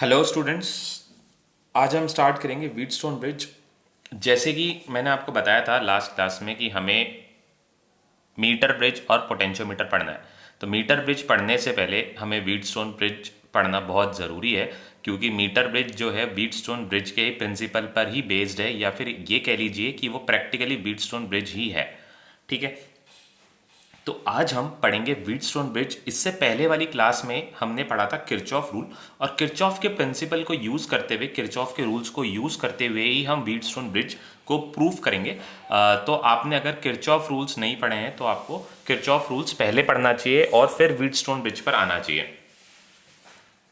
Hello students. आज हम start करेंगे व्हीटस्टोन ब्रिज। जैसे कि मैंने आपको बताया था लास्ट क्लास में कि हमें मीटर ब्रिज और पोटेंशियोमीटर पढ़ना है। तो मीटर ब्रिज पढ़ने से पहले हमें व्हीटस्टोन ब्रिज पढ़ना बहुत ज़रूरी है, क्योंकि मीटर ब्रिज जो है व्हीटस्टोन ब्रिज के प्रिंसिपल पर ही बेस्ड है, या फिर ये कह लीजिए कि वो प्रैक्टिकली व्हीटस्टोन ब्रिज ही है। ठीक है, तो आज हम पढ़ेंगे व्हीटस्टोन ब्रिज। इससे पहले वाली क्लास में हमने पढ़ा था किरचॉफ रूल, और किरचॉफ के प्रिंसिपल को यूज़ करते हुए, किरचॉफ के रूल्स को यूज़ करते हुए ही हम व्हीटस्टोन ब्रिज को प्रूफ करेंगे। तो आपने अगर किरचॉफ रूल्स नहीं पढ़े हैं तो आपको किरचॉफ रूल्स पहले पढ़ना चाहिए और फिर व्हीटस्टोन ब्रिज पर आना चाहिए।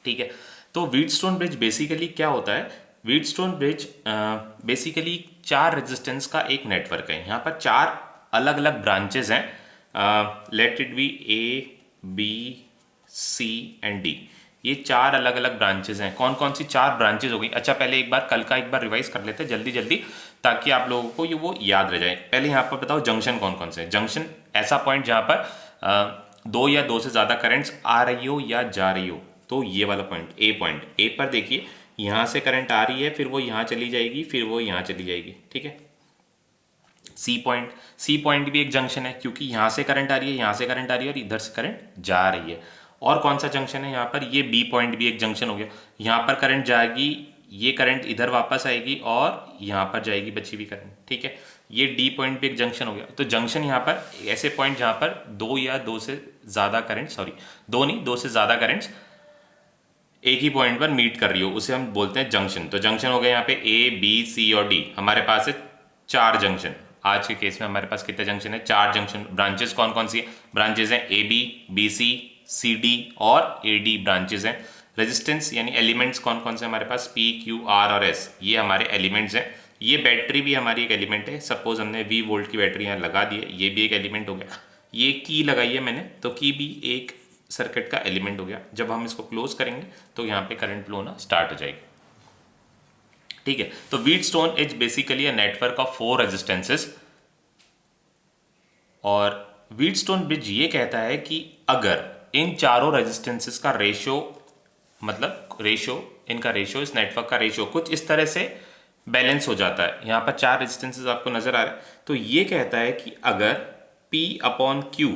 ठीक है, तो व्हीटस्टोन ब्रिज बेसिकली क्या होता है? व्हीटस्टोन ब्रिज बेसिकली चार रेजिस्टेंस का एक नेटवर्क है। यहाँ पर चार अलग अलग ब्रांचेज हैं। Let it be A, B, C and D. ये चार अलग अलग ब्रांचेज हैं। कौन कौन सी चार ब्रांचेज हो गई? अच्छा, पहले एक बार कल का एक बार रिवाइज कर लेते हैं जल्दी जल्दी, ताकि आप लोगों को ये वो याद रह जाए। पहले यहाँ पर बताओ जंक्शन कौन कौन से? जंक्शन ऐसा पॉइंट जहाँ पर दो या दो से ज़्यादा करंट्स आ रही हो या जा रही हो, तो ये वाला पॉइंट ए। पॉइंट ए पर देखिए, यहाँ से करंट आ रही है, फिर वो यहाँ चली जाएगी, फिर वो यहाँ चली जाएगी। ठीक है। सी पॉइंट, सी पॉइंट भी एक जंक्शन है, क्योंकि यहाँ से करंट आ रही है, यहाँ से करंट आ रही है और इधर से करंट जा रही है। और कौन सा जंक्शन है यहाँ पर? ये बी पॉइंट भी एक जंक्शन हो गया। यहाँ पर करंट जाएगी, ये करंट इधर वापस आएगी और यहाँ पर जाएगी बची हुई करंट। ठीक है, ये डी पॉइंट भी एक जंक्शन हो गया। तो जंक्शन यहाँ पर ऐसे पॉइंट जहाँ पर दो या दो से ज़्यादा करंट, सॉरी दो नहीं, दो से ज़्यादा करंट्स एक ही पॉइंट पर मीट कर रही हो, उसे हम बोलते हैं जंक्शन। तो जंक्शन हो गया यहाँ पे ए, बी, सी और डी। हमारे पास है चार जंक्शन। आज के केस में हमारे पास कितने जंक्शन है? चार जंक्शन। ब्रांचेस कौन कौन सी है? ब्रांचेस हैं A B, B C, C D और ए डी ब्रांचेस हैं। रेजिस्टेंस यानी एलिमेंट्स कौन कौन से हमारे पास? पी, क्यू, आर और एस, ये हमारे एलिमेंट्स हैं। ये बैटरी भी हमारी एक एलिमेंट है। सपोज हमने वी वोल्ट की बैटरी यहाँ लगा दी है, ये भी एक एलिमेंट हो गया। ये की लगाई है मैंने, तो की भी एक सर्किट का एलिमेंट हो गया। जब हम इसको क्लोज करेंगे तो यहाँ पे करंट फ्लो होना स्टार्ट हो जाएगी। ठीक है, तो Wheatstone is basically a network of four resistances. और व्हीटस्टोन ब्रिज ये कहता है कि अगर इन चारों रेजिस्टेंसेस का रेशियो, मतलब रेशियो, इनका रेशियो, इस नेटवर्क का रेशियो कुछ इस तरह से बैलेंस हो जाता है। यहाँ पर चार रेजिस्टेंसेस आपको नजर आ रहे हैं, तो ये कहता है कि अगर P upon Q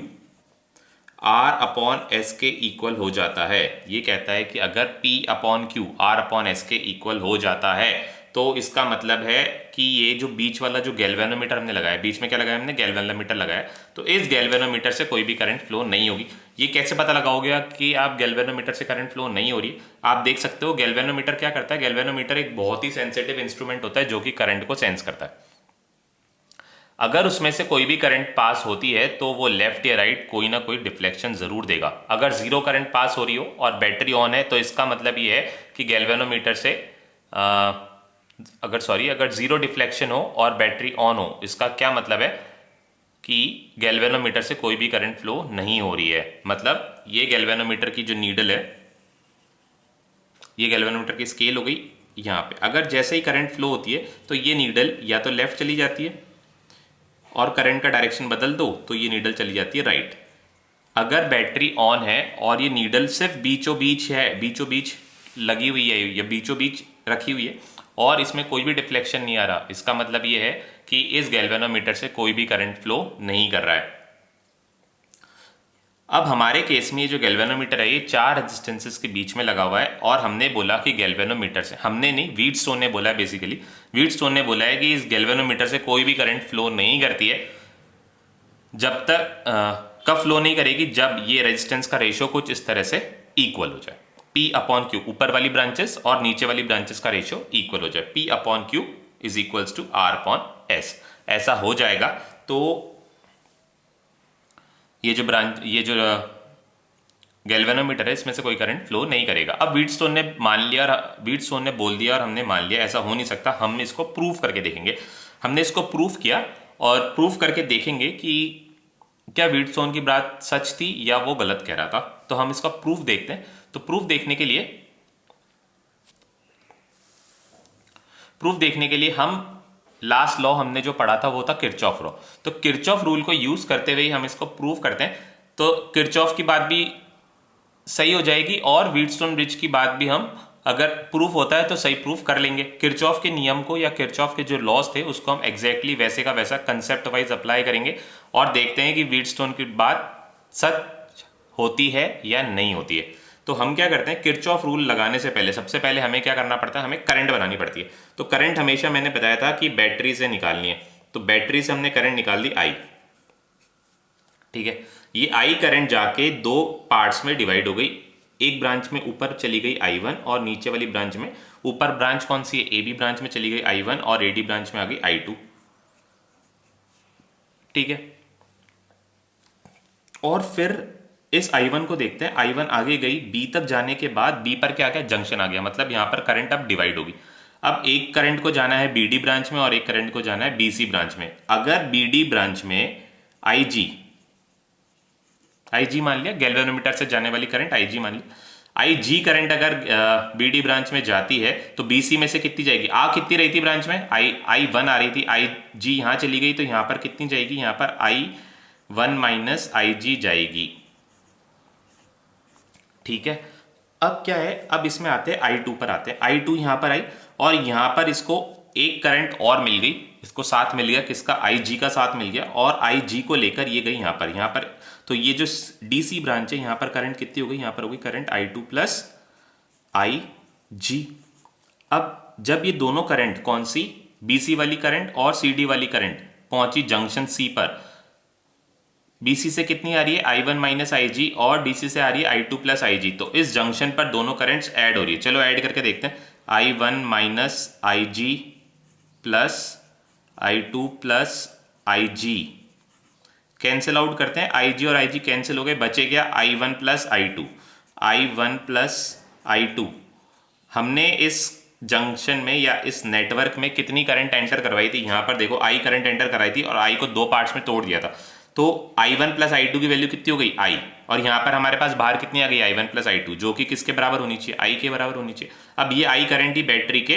R upon S के इक्वल हो जाता है, ये कहता है कि अगर P upon Q R upon S के इक्वल हो जाता है, तो इसका मतलब है कि ये जो बीच वाला जो गैल्वेनोमीटर हमने लगाया, बीच में क्या लगाया हमने? गैल्वेनोमीटर लगाया, तो इस गैल्वेनोमीटर से कोई भी करंट फ्लो नहीं होगी। ये कैसे पता लगाओगे कि आप गैल्वेनोमीटर से करंट फ्लो नहीं हो रही? आप देख सकते हो गैल्वेनोमीटर क्या करता है। गैल्वेनोमीटर एक बहुत ही सेंसिटिव इंस्ट्रूमेंट होता है जो कि करंट को सेंस करता है। अगर उसमें से कोई भी करंट पास होती है तो वो लेफ्ट या राइट कोई ना कोई डिफ्लेक्शन जरूर देगा। अगर जीरो करंट पास हो रही हो और बैटरी ऑन है, तो इसका मतलब ये है कि गैल्वेनोमीटर से अगर जीरो डिफ्लेक्शन हो और बैटरी ऑन हो, इसका क्या मतलब है कि गैल्वेनोमीटर से कोई भी करंट फ्लो नहीं हो रही है। मतलब ये गैल्वेनोमीटर की जो नीडल है, ये गैल्वेनोमीटर की स्केल हो गई। यहाँ पे अगर जैसे ही करंट फ्लो होती है तो ये नीडल या तो लेफ्ट चली जाती है, और करंट का डायरेक्शन बदल दो तो ये नीडल चली जाती है राइट। अगर बैटरी ऑन है और ये नीडल सिर्फ बीचों बीच है, बीचों बीच लगी हुई है या बीचों बीच रखी हुई है और इसमें कोई भी डिफ्लेक्शन नहीं आ रहा, इसका मतलब ये है कि इस गैल्वेनोमीटर से कोई भी करंट फ्लो नहीं कर रहा है। अब हमारे केस में ये जो गैल्वेनोमीटर है, ये चार रेजिस्टेंसेस के बीच में लगा हुआ है, और हमने बोला कि गैल्वेनोमीटर से, हमने नहीं, व्हीटस्टोन ने बोला है, बेसिकली व्हीटस्टोन ने बोला है कि इस गैल्वेनोमीटर से कोई भी करंट फ्लो नहीं करती है। जब तक कब फ्लो नहीं करेगी? जब ये रेजिस्टेंस का रेशियो कुछ इस तरह से इक्वल हो जाए। P अपॉन क्यू, ऊपर वाली ब्रांचेस और नीचे वाली ब्रांचेस का रेशियो इक्वल हो जाए। P upon Q is equals to R upon S. ऐसा हो जाएगा तो ये जो गैल्वेनोमीटर है, इसमें से कोई करंट फ्लो नहीं करेगा। अब व्हीटस्टोन ने मान लिया, व्हीटस्टोन ने बोल दिया और हमने मान लिया, ऐसा हो नहीं सकता। हम इसको प्रूफ करके देखेंगे। हमने इसको प्रूफ किया और प्रूफ करके देखेंगे कि क्या व्हीटस्टोन की बात सच थी या वो गलत कह रहा था। तो हम इसका प्रूफ देखते हैं। तो प्रूफ देखने के लिए हम लास्ट लॉ हमने जो पढ़ा था वो था किरचॉफ लॉ। तो किरचॉफ रूल को यूज करते हुए हम इसको प्रूव करते हैं। तो किरचॉफ की बात भी सही हो जाएगी और व्हीटस्टोन ब्रिज की बात भी हम अगर प्रूफ होता है तो सही प्रूफ कर लेंगे। किरचॉफ के नियम को या किरचॉफ के जो लॉज थे उसको हम एग्जैक्टली वैसे का वैसा कंसेप्ट वाइज अप्लाई करेंगे और देखते हैं कि व्हीटस्टोन की बात सच होती है या नहीं होती है। तो हम क्या करते हैं, किरचॉफ रूल लगाने से पहले सबसे पहले हमें क्या करना पड़ता है, हमें करंट बनानी पड़ती है। तो करंट हमेशा मैंने बताया था कि बैटरी से निकालनी है, तो बैटरी से हमने करंट निकाल दी आई, ठीक है। ये आई करंट जाके दो पार्ट्स में डिवाइड हो गई, एक ब्रांच में ऊपर चली गई I1 और नीचे वाली ब्रांच में, ऊपर ब्रांच कौन सी है, AB ब्रांच में चली गई I1 और AD ब्रांच में आ गई I2, ठीक है। और फिर इस I1 को देखते हैं, I1 आगे गई B तक जाने के बाद B पर क्या आ गया, जंक्शन आ गया, मतलब यहां पर करंट अब डिवाइड होगी। अब एक करंट को जाना है BD ब्रांच में और एक करंट को जाना है BC ब्रांच में। अगर BD ब्रांच में IG मान लिया, गैल्वेनोमीटर से जाने वाली करंट IG मान लिया, IG करंट अगर BD ब्रांच में जाती है तो BC में से कितनी जाएगी, कितनी रही थी ब्रांच में, I1 आ रही थी, IG यहां चली गई तो यहां पर कितनी जाएगी, यहां पर I1 माइनस IG जाएगी, ठीक है। अब क्या है, अब इसमें आते हैं I2 पर आते हैं, I2 यहां पर आई और यहां पर इसको एक करंट और मिल गई, इसको साथ मिल गया, किसका, IG का साथ मिल गया, और IG को लेकर ये गई यहां पर तो ये जो DC ब्रांच है यहां पर करंट कितनी हो गई, यहां पर हो गई करंट I2 प्लस IG। अब जब ये दोनों करंट कौन सी, BC वाली करंट और CD वाली करंट पहुंची जंक्शन C पर, BC से कितनी आ रही है, I1 माइनस IG और DC से आ रही है I2 प्लस IG, तो इस जंक्शन पर दोनों करंट्स ऐड हो रही है। चलो ऐड करके देखते हैं, I1 minus IG plus I2 plus IG cancel out करते हैं, IG और IG कैंसिल हो गए, बचे क्या I1 प्लस I2। हमने इस जंक्शन में या इस नेटवर्क में कितनी करंट एंटर करवाई थी, यहां पर देखो I करंट एंटर कराई थी और I को दो पार्ट्स में तोड़ दिया था, तो I1 प्लस I2 की वैल्यू कितनी हो गई I, और यहां पर हमारे पास बाहर कितनी आ गई I1 प्लस I2, जो कि किसके बराबर होनी चाहिए, I के बराबर होनी चाहिए। अब ये I करंट ही बैटरी के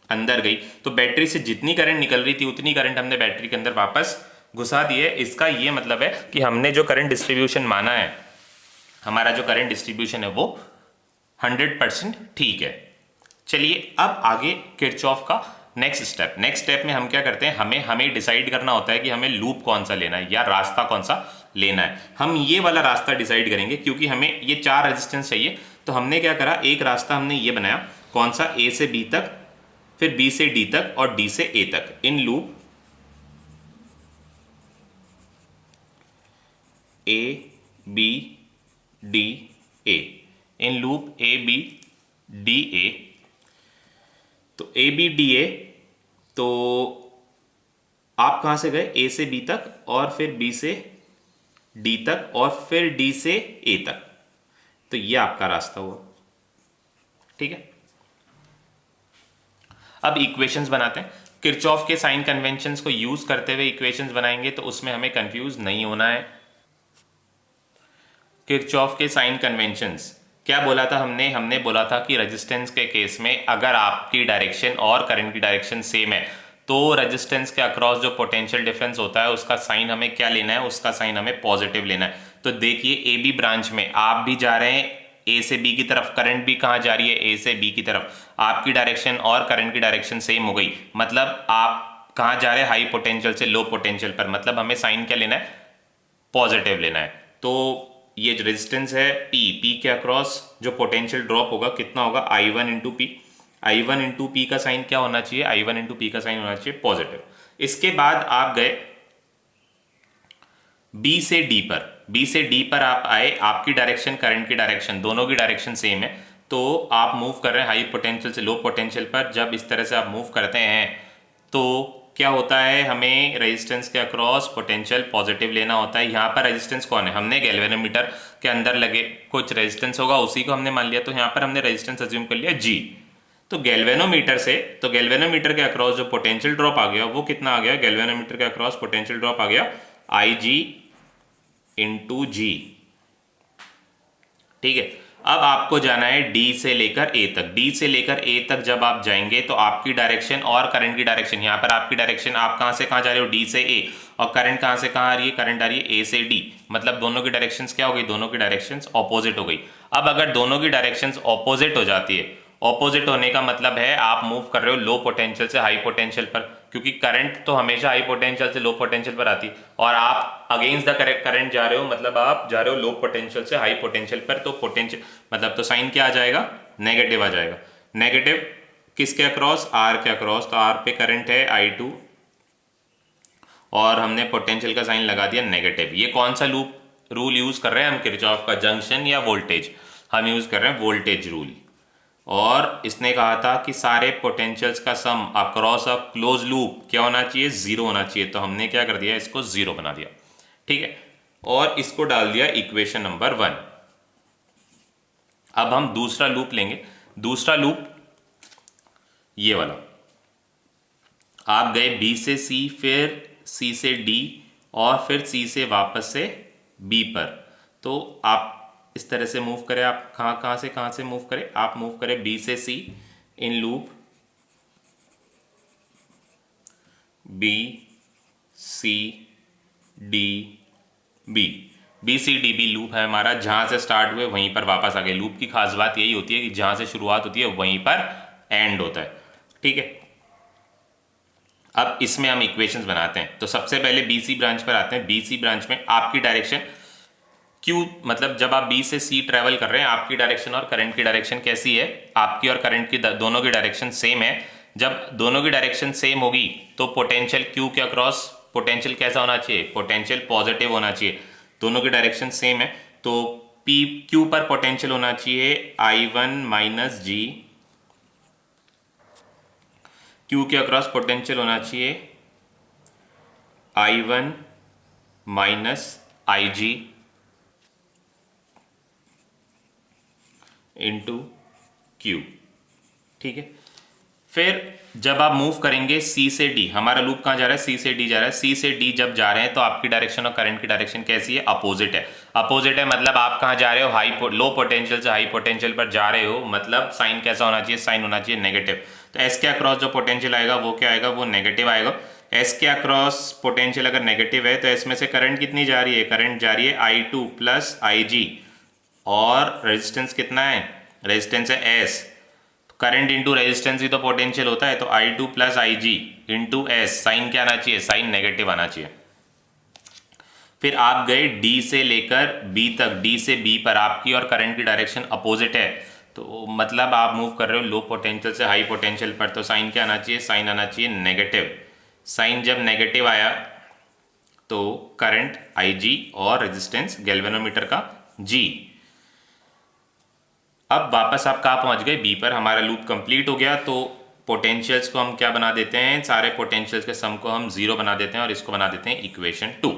अंदर गई, तो बैटरी से जितनी करंट निकल रही थी उतनी करंट हमने बैटरी के अंदर वापस घुसा दी है। इसका ये मतलब है कि हमने जो करंट डिस्ट्रीब्यूशन माना है, हमारा जो करंट डिस्ट्रीब्यूशन है वो 100% ठीक है। चलिए अब आगे किरचॉफ का नेक्स्ट स्टेप में हम क्या करते हैं, हमें डिसाइड करना होता है कि हमें लूप कौन सा लेना है या रास्ता कौन सा लेना है। हम ये वाला रास्ता डिसाइड करेंगे क्योंकि हमें ये 4 रेजिस्टेंस चाहिए, तो हमने क्या करा, एक रास्ता हमने ये बनाया, कौन सा, A से B तक, फिर B से D तक और D से A तक, in loop A B D A, in loop A B D A। तो A B D A, तो आप कहां से गए, A से B तक और फिर B से D तक और फिर D से A तक, तो ये आपका रास्ता हुआ, ठीक है। अब इक्वेशंस बनाते हैं, किरचॉफ के साइन कन्वेंशंस को यूज करते हुए इक्वेशंस बनाएंगे, तो उसमें हमें कंफ्यूज नहीं होना है। किरचॉफ के साइन कन्वेंशंस क्या बोला था हमने बोला था कि रेजिस्टेंस के केस में अगर आपकी डायरेक्शन और करंट की डायरेक्शन सेम है तो रेजिस्टेंस के अक्रॉस जो पोटेंशियल डिफरेंस होता है उसका साइन हमें क्या लेना है, उसका साइन हमें पॉजिटिव लेना है। तो देखिए ए बी ब्रांच में आप भी जा रहे हैं ए से बी की तरफ, करंट भी कहाँ जा रही है, ए से बी की तरफ, आपकी डायरेक्शन और करंट की डायरेक्शन सेम हो गई, मतलब आप कहाँ जा रहे हैं, हाई पोटेंशियल से लो पोटेंशियल पर, मतलब हमें साइन क्या लेना है, पॉजिटिव लेना है। तो ये जो रेजिस्टेंस है P के अक्रॉस जो पोटेंशियल ड्रॉप होगा कितना होगा, I1 into P, I1 into P का साइन क्या होना चाहिए, I1 इंटू पी का साइन होना चाहिए पॉजिटिव। इसके बाद आप गए B से D पर, B से D पर आप आए, आपकी डायरेक्शन करंट की डायरेक्शन दोनों की डायरेक्शन सेम है, तो आप मूव कर रहे हैं हाई पोटेंशियल से लो पोटेंशियल पर। जब इस तरह से आप मूव करते हैं तो क्या होता है, हमें रेजिस्टेंस के अक्रॉस पोटेंशियल पॉजिटिव लेना होता है। यहाँ पर रेजिस्टेंस कौन है, हमने गैल्वेनोमीटर के अंदर लगे कुछ रेजिस्टेंस होगा उसी को हमने मान लिया, तो यहाँ पर हमने रेजिस्टेंस अज्यूम कर लिया G। तो गैल्वेनोमीटर के अक्रॉस जो पोटेंशियल ड्रॉप आ गया वो कितना आ गया, गैल्वेनोमीटर के अक्रॉस पोटेंशियल ड्रॉप आ गया IG इंटू G, ठीक है। अब आपको जाना है D से लेकर A तक, D से लेकर A तक जब आप जाएंगे तो आपकी डायरेक्शन और करंट की डायरेक्शन, यहाँ पर आपकी डायरेक्शन आप कहाँ से कहाँ जा रहे हो, D से A, और करंट कहाँ से कहाँ आ रही है, करंट आ रही है A से D, मतलब दोनों की डायरेक्शंस क्या हो गई, दोनों की डायरेक्शंस ऑपोजिट हो गई। अब अगर दोनों की डायरेक्शंस ऑपोजिट हो जाती है ऑपोजिट होने का मतलब है आप मूव कर रहे हो लो पोटेंशियल से हाई पोटेंशियल पर, क्योंकि करंट तो हमेशा हाई पोटेंशियल से लो पोटेंशियल पर आती है, और आप अगेंस्ट द करंट जा रहे हो, मतलब आप जा रहे हो लो पोटेंशियल से हाई पोटेंशियल पर, तो पोटेंशियल मतलब तो साइन क्या आ जाएगा, नेगेटिव आ जाएगा। नेगेटिव किसके अक्रॉस, आर के अक्रॉस, तो आर पे करंट है I2 और हमने पोटेंशियल का साइन लगा दिया नेगेटिव। ये कौन सा लूप रूल यूज कर रहे हैं हम, किरचॉफ का, जंक्शन या वोल्टेज, हम यूज कर रहे हैं वोल्टेज रूल। और इसने कहा था कि सारे पोटेंशियल्स का सम अक्रॉस अ क्लोज लूप क्या होना चाहिए, जीरो होना चाहिए, तो हमने क्या कर दिया, इसको जीरो बना दिया, ठीक है, और इसको डाल दिया इक्वेशन नंबर 1। अब हम दूसरा लूप लेंगे। दूसरा लूप ये वाला, आप गए B से C, फिर C से D, और फिर C से वापस से B पर, तो आप इस तरह से मूव करें। आप कहाँ से मूव करें, आप मूव करें B से C in loop B C D B, B C D B loop है हमारा, जहां से स्टार्ट हुए वहीं पर वापस आ गए। लूप की खास बात यही होती है कि जहां से शुरुआत होती है वहीं पर एंड होता है, ठीक है। अब इसमें हम इक्वेशंस बनाते हैं। तो सबसे पहले BC ब्रांच पर आते हैं। BC ब्रांच में आपकी डायरेक्शन Q, मतलब जब आप B से C ट्रेवल कर रहे हैं, आपकी डायरेक्शन और करंट की डायरेक्शन कैसी है, आपकी और करंट की दोनों की डायरेक्शन सेम है। जब दोनों की डायरेक्शन सेम होगी तो पोटेंशियल Q के अक्रॉस पोटेंशियल कैसा होना चाहिए, पोटेंशियल पॉजिटिव होना चाहिए। दोनों की डायरेक्शन सेम है, तो Q पर पोटेंशियल होना चाहिए I1 माइनस G, Q के अक्रॉस पोटेंशियल होना चाहिए I1 minus IG into Q, ठीक है। फिर जब आप मूव करेंगे C से D, हमारा लूप कहाँ जा रहा है, C से D जा रहा है। C से D जब जा रहे हैं तो आपकी डायरेक्शन और करंट की डायरेक्शन कैसी है, अपोजिट है। अपोजिट है मतलब आप कहाँ जा रहे हो, लो पोटेंशियल से हाई पोटेंशियल पर जा रहे हो, मतलब साइन कैसा होना चाहिए, साइन होना चाहिए नेगेटिव। तो S के अक्रॉस जो पोटेंशियल आएगा वो क्या आएगा, वो नेगेटिव आएगा। S के अक्रॉस पोटेंशियल अगर नेगेटिव है तो S में से करंट कितनी जा रही है, करंट जा रही है I2 प्लस IG, और रेजिस्टेंस कितना है, रेजिस्टेंस है S। करंट इंटू रेजिस्टेंस ही तो पोटेंशियल होता है, तो I2 plus IG into S, sign क्या आना चाहिए, साइन नेगेटिव आना चाहिए। फिर आप गए D से लेकर B तक, D से B पर आपकी और करंट की डायरेक्शन अपोजिट है, तो मतलब आप मूव कर रहे हो लो पोटेंशियल से हाई पोटेंशियल पर, तो साइन क्या आना चाहिए, साइन आना चाहिए नेगेटिव। साइन जब नेगेटिव आया तो करंट IG और रेजिस्टेंस गैल्वेनोमीटर का G। अब वापस आप कहाँ पहुंच गए, B पर। हमारा लूप कंप्लीट हो गया, तो पोटेंशियल्स को हम क्या बना देते हैं, सारे पोटेंशियल्स के सम को हम जीरो बना देते हैं और इसको बना देते हैं इक्वेशन 2।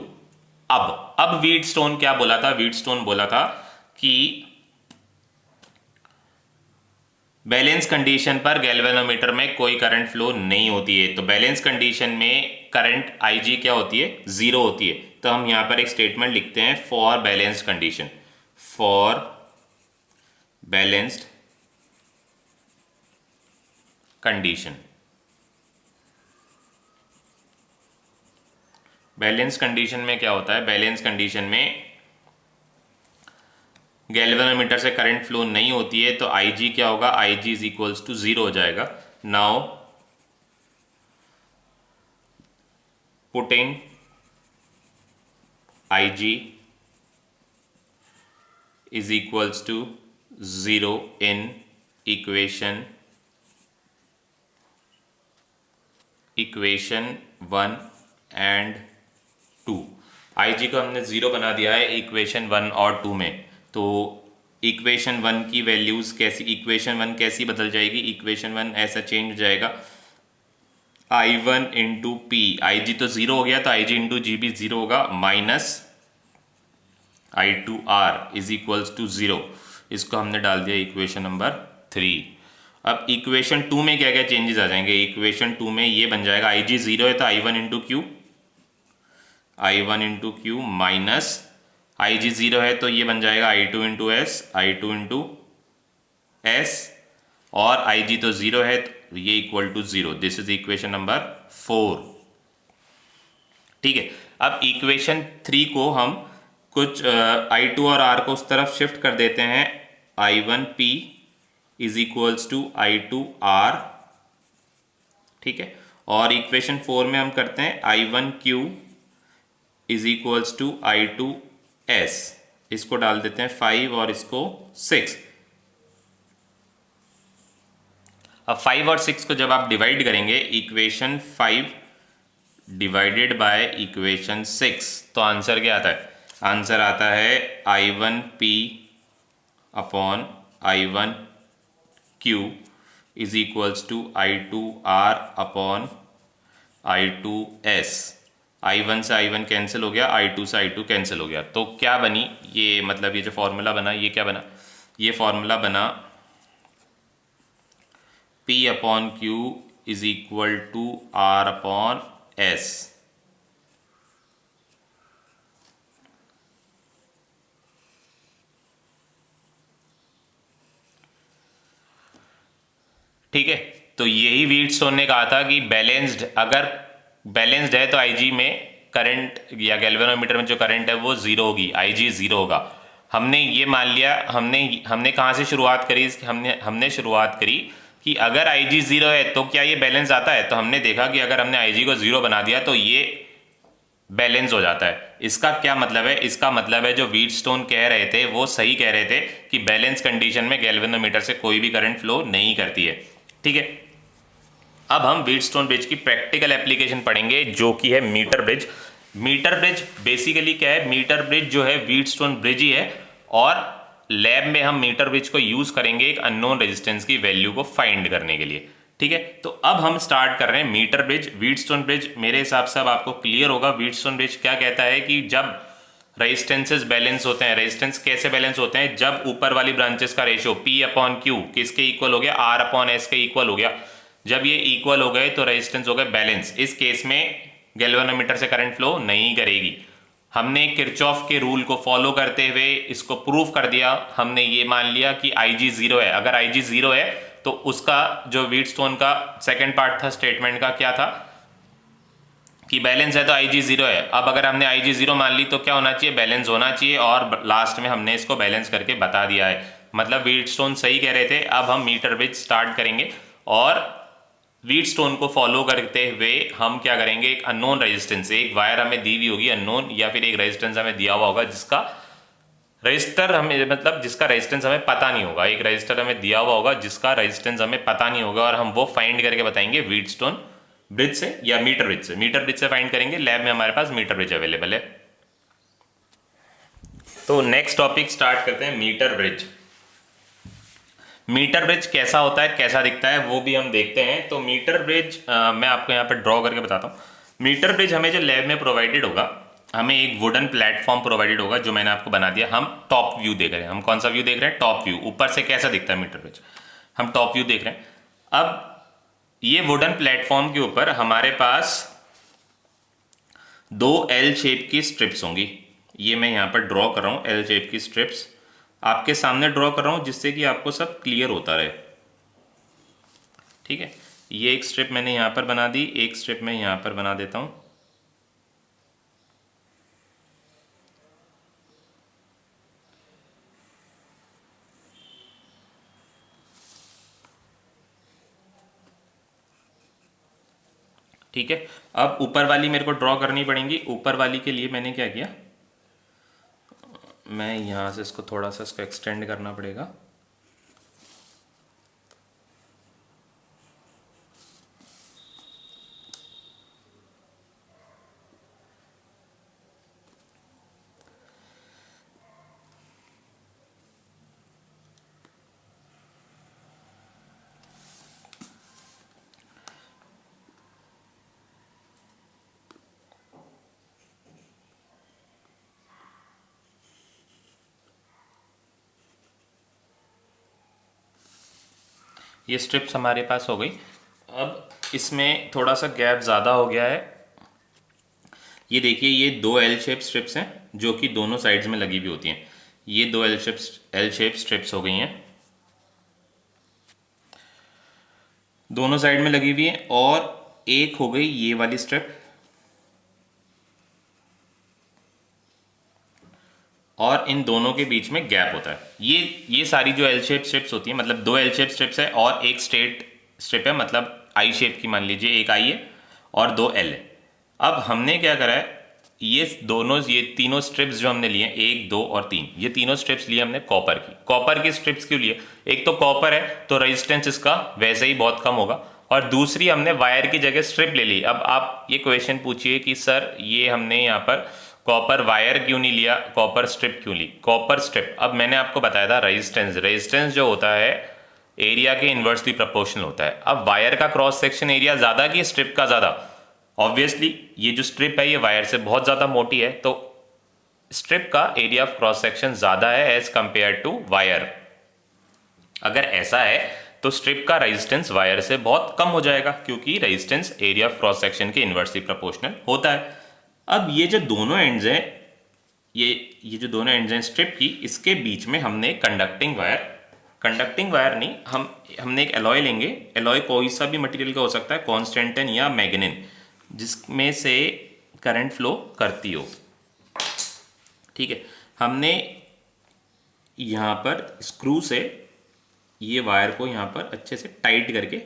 अब व्हीटस्टोन क्या बोला था, व्हीटस्टोन बोला था कि बैलेंस कंडीशन पर गैल्वेनोमीटर में कोई करंट फ्लो नहीं होती है। तो बैलेंस कंडीशन में करंट IG क्या होती है, जीरो होती है। तो हम यहां पर एक स्टेटमेंट लिखते हैं, for balanced condition, for balanced condition. Balance condition में क्या होता है, बैलेंस कंडीशन में गैल्वेनोमीटर से करंट फ्लो नहीं होती है, तो IG क्या होगा, IG is equals to zero हो जाएगा। Now putting IG is equals to zero in equation 1 and 2। IG को हमने जीरो बना दिया है इक्वेशन 1 और 2 में, तो इक्वेशन 1 की वैल्यूज कैसी, इक्वेशन 1 कैसी बदल जाएगी, इक्वेशन 1 ऐसा चेंज हो जाएगा I1 इंटू P, IG तो जीरो हो गया तो IG इंटू G भी जीरो होगा, minus I2R is equals to zero. इसको हमने डाल दिया इक्वेशन नंबर 3। अब इक्वेशन 2 में क्या क्या चेंजेस आ जाएंगे, इक्वेशन 2 में ये बन जाएगा, IG जीरो है तो I1 into Q, I1 into Q minus IG zero है तो ये बन जाएगा I2 into S, I2 into S, और IG तो जीरो है तो ये equal to zero. This is equation number 4, ठीक है। अब इक्वेशन 3 को हम कुछ I2 और R को उस तरफ शिफ्ट कर देते हैं, I1P is equals to I2R, ठीक है। और इक्वेशन 4 में हम करते हैं I1Q is equals to I2S, इसको डाल देते हैं 5 और इसको 6। अब 5 और 6 को जब आप डिवाइड करेंगे, इक्वेशन 5 डिवाइडेड बाय इक्वेशन 6, तो आंसर क्या आता है? आंसर आता है I1P upon I1Q is equals to I2R upon I2S। I1 से I1 कैंसिल हो गया, I2 से I2 कैंसिल हो गया, तो क्या बनी ये, मतलब ये जो फॉर्मूला बना ये क्या बना? ये फॉर्मूला बना P upon Q is equal to R upon S। ठीक है, तो यही व्हीटस्टोन ने कहा था कि बैलेंस्ड, अगर बैलेंस्ड है तो आईजी में करंट या गैल्वेनोमीटर में जो करंट है वो जीरो होगी, आईजी जीरो होगा। हमने ये मान लिया, हमने कहाँ से शुरुआत करी? हमने शुरुआत करी कि अगर आईजी जीरो है तो क्या ये बैलेंस आता है? तो हमने देखा कि अगर हमने आईजी को जीरो बना दिया तो ये बैलेंस हो जाता है। इसका क्या मतलब है? इसका मतलब है जो व्हीटस्टोन कह रहे थे वो सही कह रहे थे कि बैलेंस कंडीशन में गैल्वेनोमीटर से कोई भी करंट फ्लो नहीं करती है। ठीक है, अब हम व्हीटस्टोन ब्रिज की प्रैक्टिकल एप्लीकेशन पढ़ेंगे जो कि है metre bridge. Metre bridge basically क्या है? मीटर ब्रिज जो है व्हीटस्टोन ब्रिज ही है, और लैब में हम मीटर ब्रिज को यूज करेंगे एक अननोन रेजिस्टेंस की वैल्यू को फाइंड करने के लिए। ठीक है, तो अब हम स्टार्ट कर रहे हैं मीटर ब्रिज। व्हीटस्टोन ब्रिज मेरे हिसाब से अब आपको क्लियर होगा। व्हीटस्टोन ब्रिज क्या कहता है कि जब रेजिस्टेंसेस बैलेंस होते हैं, रेजिस्टेंस कैसे बैलेंस होते हैं? जब ऊपर वाली ब्रांचेस का रेशियो P अपॉन Q किसके इक्वल हो गया? R अपॉन S के इक्वल हो गया। जब ये इक्वल हो गए तो रेजिस्टेंस हो गए बैलेंस। इस केस में गैल्वेनोमीटर से करंट फ्लो नहीं करेगी। हमने किरचॉफ के रूल को फॉलो करते हुए इसको प्रूव कर दिया। हमने ये मान लिया कि IG जीरो है। अगर IG जीरो है तो उसका जो व्हीटस्टोन का सेकंड पार्ट था स्टेटमेंट का, क्या था कि बैलेंस है तो IG जीरो है। अब अगर हमने IG जीरो मान ली तो क्या होना चाहिए? बैलेंस होना चाहिए, और लास्ट में हमने इसको बैलेंस करके बता दिया है। मतलब व्हीटस्टोन सही कह रहे थे। अब हम मीटर ब्रिज स्टार्ट करेंगे, और व्हीटस्टोन को फॉलो करते हुए हम क्या करेंगे? एक अननोन रेजिस्टेंस, एक वायर हमें दी हुई होगी अननोन, या फिर एक रेजिस्टेंस हमें दिया हुआ होगा जिसका रजिस्टर हमें, मतलब जिसका रेजिस्टेंस हमें पता नहीं होगा। एक रजिस्टर हमें दिया हुआ होगा जिसका रेजिस्टेंस हमें पता नहीं होगा, और हम वो फाइंड करके बताएंगे व्हीटस्टोन ब्रिज से या मीटर ब्रिज से। मीटर ब्रिज से फाइंड करेंगे, लैब में हमारे पास मीटर ब्रिज अवेलेबल है। तो नेक्स्ट टॉपिक स्टार्ट करते हैं, मीटर ब्रिज। मीटर ब्रिज कैसा होता है, कैसा दिखता है, वो भी हम देखते हैं। तो मीटर ब्रिज मैं आपको यहाँ पे ड्रॉ करके बताता हूँ। मीटर ब्रिज हमें जो लैब में प्रोवाइडेड होगा, हमें एक वुडन प्लेटफॉर्म प्रोवाइडेड होगा जो मैंने आपको बना दिया। हम टॉप व्यू देख रहे हैं। हम कौन सा व्यू देख रहे हैं? Top view. ऊपर से कैसा दिखता है मीटर ब्रिज, हम टॉप व्यू देख रहे हैं। अब ये वुडन प्लेटफॉर्म के ऊपर हमारे पास दो एल शेप की स्ट्रिप्स होंगी। ये मैं यहाँ पर ड्रॉ कर रहा हूँ, एल शेप की स्ट्रिप्स आपके सामने ड्रॉ कर रहा हूँ जिससे कि आपको सब क्लियर होता रहे। ठीक है, ये एक स्ट्रिप मैंने यहाँ पर बना दी, एक स्ट्रिप मैं यहाँ पर बना देता हूँ। ठीक है, अब ऊपर वाली मेरे को ड्रॉ करनी पड़ेगी। ऊपर वाली के लिए मैंने क्या किया, मैं यहाँ से इसको थोड़ा सा इसको एक्सटेंड करना पड़ेगा। ये स्ट्रिप्स हमारे पास हो गई। अब इसमें थोड़ा सा गैप ज़्यादा हो गया है। ये देखिए, ये दो एल शेप स्ट्रिप्स हैं जो कि दोनों साइड्स में लगी हुई होती हैं। ये दो एल शेप स्ट्रिप्स हो गई हैं, दोनों साइड में लगी हुई हैं। और एक हो गई ये वाली स्ट्रिप, और इन दोनों के बीच में गैप होता है। ये सारी जो एल शेप स्ट्रिप्स होती है, मतलब दो एल शेप स्ट्रिप्स है और एक स्ट्रेट स्ट्रिप है, मतलब आई शेप की मान लीजिए, एक आई है और दो एल है। अब हमने क्या करा है, ये तीनों स्ट्रिप्स जो हमने लिए, एक दो और तीन, ये तीनों स्ट्रिप्स लिए हमने कॉपर की स्ट्रिप्स क्यों लिए? एक तो कॉपर है तो रेजिस्टेंस इसका वैसे ही बहुत कम होगा, और दूसरी हमने वायर की जगह स्ट्रिप ले ली। अब आप ये क्वेश्चन पूछिए कि सर ये हमने यहाँ पर कॉपर वायर क्यों नहीं लिया, कॉपर स्ट्रिप क्यों ली? कॉपर स्ट्रिप, अब मैंने आपको बताया था रेजिस्टेंस जो होता है एरिया के इन्वर्सली प्रोपोर्शनल होता है। अब वायर का क्रॉस सेक्शन एरिया ज़्यादा कि स्ट्रिप का ज़्यादा? ऑब्वियसली ये जो स्ट्रिप है ये वायर से बहुत ज़्यादा मोटी है, तो स्ट्रिप का एरिया ऑफ क्रॉस सेक्शन ज़्यादा है एज कंपेयर टू वायर। अगर ऐसा है तो स्ट्रिप का रेजिस्टेंस वायर से बहुत कम हो जाएगा, क्योंकि resistance area of cross section के इन्वर्सली प्रोपोर्शनल होता है। अब ये जो दोनों एंड्स हैं, ये जो दोनों एंड्स हैं स्ट्रिप की, इसके बीच में हमने कंडक्टिंग वायर नहीं, हमने एक एलॉय लेंगे। एलॉय कोई सा भी मटेरियल का हो सकता है, कॉन्स्टेंटिन या मैग्नीन, जिसमें से करंट फ्लो करती हो। ठीक है, हमने यहाँ पर स्क्रू से ये वायर को यहाँ पर अच्छे से टाइट करके,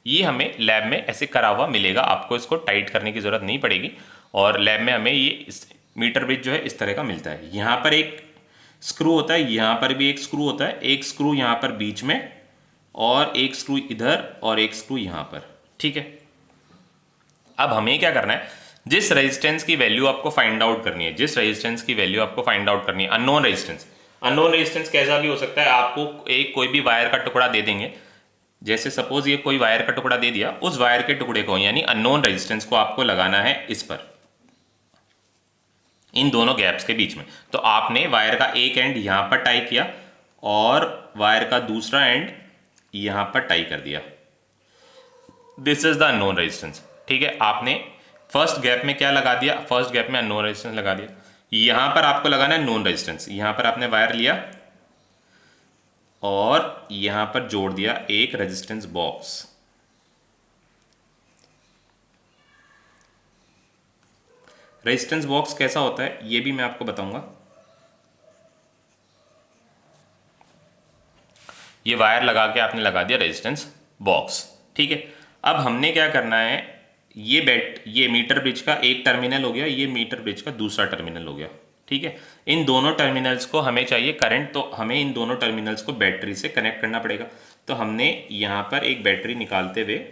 ये हमें लैब में ऐसे करा हुआ मिलेगा, आपको इसको टाइट करने की ज़रूरत नहीं पड़ेगी। और लैब में हमें ये मीटर ब्रिज जो है इस तरह का मिलता है। यहाँ पर एक स्क्रू होता है, यहाँ पर भी एक स्क्रू होता है, एक स्क्रू यहाँ पर बीच में और एक स्क्रू इधर और एक स्क्रू यहाँ पर। ठीक है, अब हमें क्या करना है, जिस रेजिस्टेंस की वैल्यू आपको फाइंड आउट करनी है, अननोन रेजिस्टेंस कैसा भी हो सकता है। आपको एक कोई भी वायर का टुकड़ा दे देंगे, जैसे सपोज ये कोई वायर का टुकड़ा दे दिया, उस वायर के टुकड़े को यानी अननोन रेजिस्टेंस को आपको लगाना है इस पर, इन दोनों गैप्स के बीच में। तो आपने वायर का एक एंड यहां पर टाई किया और वायर का दूसरा एंड यहां पर टाई कर दिया। This is the unknown resistance. ठीक है, आपने फर्स्ट गैप में क्या लगा दिया, फर्स्ट गैप में अननोन रेजिस्टेंस लगा दिया। यहां पर आपको लगाना है नोन रेजिस्टेंस। यहां पर आपने वायर लिया और यहां पर जोड़ दिया एक रेजिस्टेंस बॉक्स। रेजिस्टेंस बॉक्स कैसा होता है ये भी मैं आपको बताऊंगा। ये वायर लगा के आपने लगा दिया रेजिस्टेंस बॉक्स। ठीक है, अब हमने क्या करना है, ये मीटर ब्रिज का एक टर्मिनल हो गया, ये मीटर ब्रिज का दूसरा टर्मिनल हो गया। ठीक है, इन दोनों टर्मिनल्स को हमें चाहिए करंट, तो हमें इन दोनों टर्मिनल्स को बैटरी से कनेक्ट करना पड़ेगा। तो हमने यहां पर एक बैटरी निकालते हुए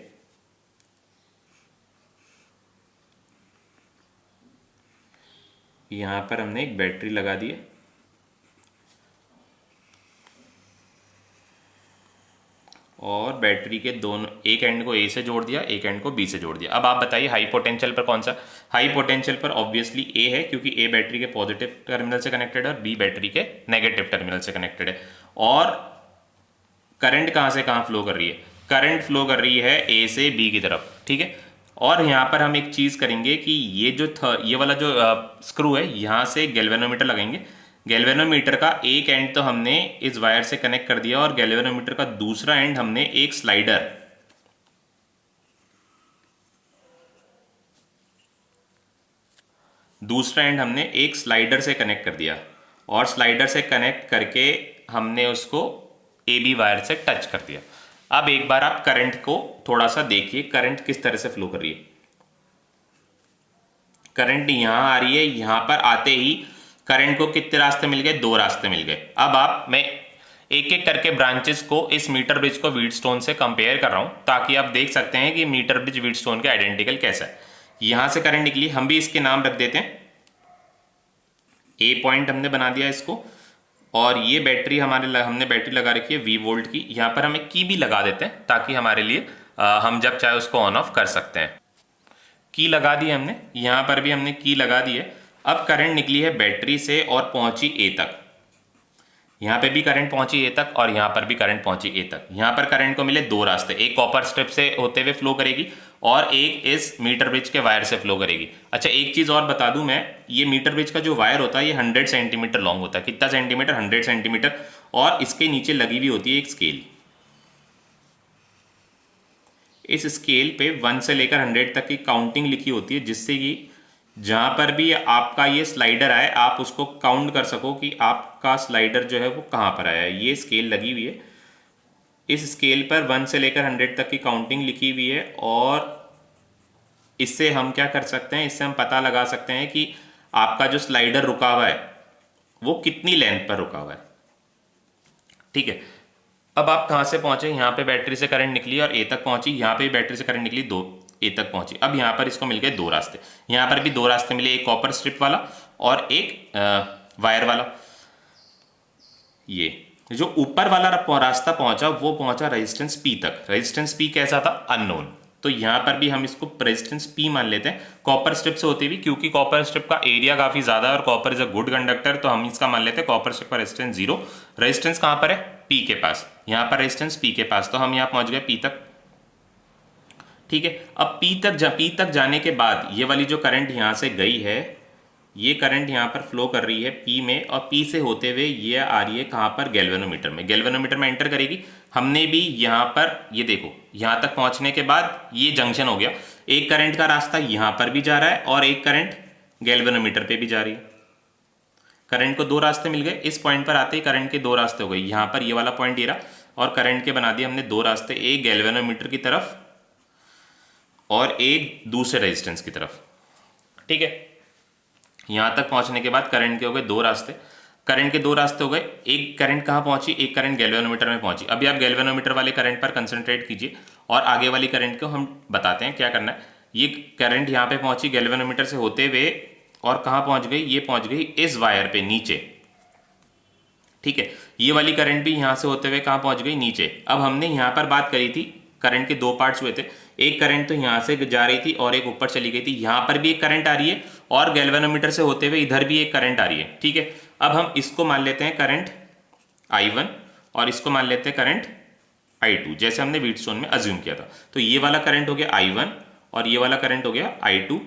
यहां पर हमने एक बैटरी लगा दी है और बैटरी के दोनों, एक एंड को ए से जोड़ दिया, एक एंड को बी से जोड़ दिया। अब आप बताइए हाई पोटेंशियल पर कौन सा? हाई पोटेंशियल पर ऑब्वियसली ए है, क्योंकि ए बैटरी के पॉजिटिव टर्मिनल से कनेक्टेड है और बी बैटरी के नेगेटिव टर्मिनल से कनेक्टेड है। और करंट कहां से कहां फ्लो कर रही है? करंट फ्लो कर रही है ए से बी की तरफ। ठीक है, और यहां पर हम एक चीज करेंगे कि ये वाला जो स्क्रू है, यहां से गैल्वेनोमीटर लगाएंगे। गैल्वेनोमीटर का एक एंड तो हमने इस वायर से कनेक्ट कर दिया और गैल्वेनोमीटर का दूसरा एंड हमने एक स्लाइडर से कनेक्ट कर दिया और स्लाइडर से कनेक्ट करके हमने उसको ए बी वायर से टच कर दिया। अब एक बार आप करंट को थोड़ा सा देखिए, करंट किस तरह से फ्लो कर रही है। करंट यहां आ रही है, यहां पर आते ही करंट को कितने रास्ते मिल गए? दो रास्ते मिल गए। अब मैं एक एक करके ब्रांचेस को, इस मीटर ब्रिज को व्हीटस्टोन से कंपेयर कर रहा हूं, ताकि आप देख सकते हैं कि मीटर ब्रिज व्हीटस्टोन के आइडेंटिकल कैसा है। यहां से करंट निकली, हम भी इसके नाम रख देते हैं, ए पॉइंट हमने बना दिया इसको। और ये बैटरी हमने बैटरी लगा रखी है 20 वोल्ट की। यहां पर हम एक की भी लगा देते हैं, ताकि हमारे लिए हम जब चाहे उसको ऑन ऑफ कर सकते हैं। की लगा दी हमने, यहां पर भी हमने की लगा दी है। अब करंट निकली है बैटरी से और पहुंची ए तक। यहां पे भी करंट पहुंची ए तक और यहां पर भी करंट पहुंची ए तक। यहां पर करंट को मिले दो रास्ते, एक कॉपर स्ट्रिप से होते हुए फ्लो करेगी और एक इस मीटर ब्रिज के वायर से फ्लो करेगी। अच्छा, एक चीज और बता दूं मैं, ये मीटर ब्रिज का जो वायर होता है ये 100 सेंटीमीटर लॉन्ग होता है। कितना सेंटीमीटर? 100 सेंटीमीटर। और इसके नीचे लगी हुई होती है एक स्केल। इस स्केल पे 1 से लेकर 100 तक की काउंटिंग लिखी होती है, जिससे कि जहां पर भी आपका ये स्लाइडर आए आप उसको काउंट कर सको कि आपका स्लाइडर जो है वो कहाँ पर आया है। ये स्केल लगी हुई है, इस स्केल पर 1 से लेकर 100 तक की काउंटिंग लिखी हुई है, और इससे हम क्या कर सकते हैं, इससे हम पता लगा सकते हैं कि आपका जो स्लाइडर रुका हुआ है वो कितनी लेंथ पर रुका हुआ है। ठीक है, अब आप कहाँ से पहुंचे, यहाँ पे बैटरी से करंट निकली और ए तक पहुंची, यहाँ पे भी बैटरी से करंट निकली, दो ए तक पहुंची। अब यहाँ पर इसको मिल गए दो रास्ते, यहाँ पर भी दो रास्ते मिले, एक कॉपर स्ट्रिप वाला और एक वायर वाला। ये जो ऊपर वाला रास्ता पहुंचा वो पहुंचा रेजिस्टेंस पी तक। रेजिस्टेंस पी कैसा था, अननोन, तो यहाँ पर भी हम इसको रेजिस्टेंस पी मान लेते हैं कॉपर स्ट्रिप से होती हुई, क्योंकि कॉपर स्ट्रिप का एरिया काफी ज्यादा है और copper is a good conductor, तो हम इसका मान लेते हैं कॉपर स्ट्रिप का रेजिस्टेंस 0। रेजिस्टेंस कहाँ पर है, पी के पास, यहाँ पर रेजिस्टेंस पी के पास, तो हम यहाँ पहुंच गए पी तक। ठीक है, अब पी तक जाने के बाद ये वाली जो करंट यहाँ से गई है, ये करंट यहाँ पर फ्लो कर रही है पी में, और पी से होते हुए ये आ रही है कहाँ पर, गैल्वेनोमीटर में। गैल्वेनोमीटर में एंटर करेगी। हमने भी यहाँ पर ये देखो, यहाँ तक पहुँचने के बाद ये जंक्शन हो गया, एक करंट का रास्ता यहाँ पर भी जा रहा है और एक करंट गैल्वेनोमीटर पे भी जा रही है। करंट को दो रास्ते मिल गए, इस पॉइंट पर आते ही करंट के दो रास्ते हो गए, यहाँ पर ये वाला पॉइंट ये रहा, और करंट के बना दिए हमने दो रास्ते, एक गैल्वेनोमीटर की तरफ और एक दूसरे रेजिस्टेंस की तरफ। ठीक है, यहां तक पहुंचने के बाद करंट के हो गए दो रास्ते, करंट के दो रास्ते हो गए, एक करंट कहां पहुंची, एक करंट गैल्वेनोमीटर में पहुंची। अभी आप गैल्वेनोमीटर वाले करंट पर कंसंट्रेट कीजिए और आगे वाली करंट को हम बताते हैं क्या करना है। ये करंट यहां पे पहुंची गैल्वेनोमीटर से होते हुए, और कहां पहुंच गई, ये पहुंच गई इस वायर पे नीचे। ठीक है, ये वाली करंट भी यहां से होते हुए कहां पहुंच गई, नीचे। अब हमने यहां पर बात करी थी, करंट के दो पार्ट्स हुए थे, एक करंट तो यहां से जा रही थी और एक ऊपर चली गई थी, यहां पर भी एक करंट आ रही है और गैल्वेनोमीटर से होते हुए इधर भी एक करंट आ रही है। ठीक है, अब हम इसको मान लेते हैं करंट I1 और इसको मान लेते हैं करंट I2, जैसे हमने व्हीटस्टोन में अज्यूम किया था। तो ये वाला करंट हो गया I1 और ये वाला करंट हो गया I2।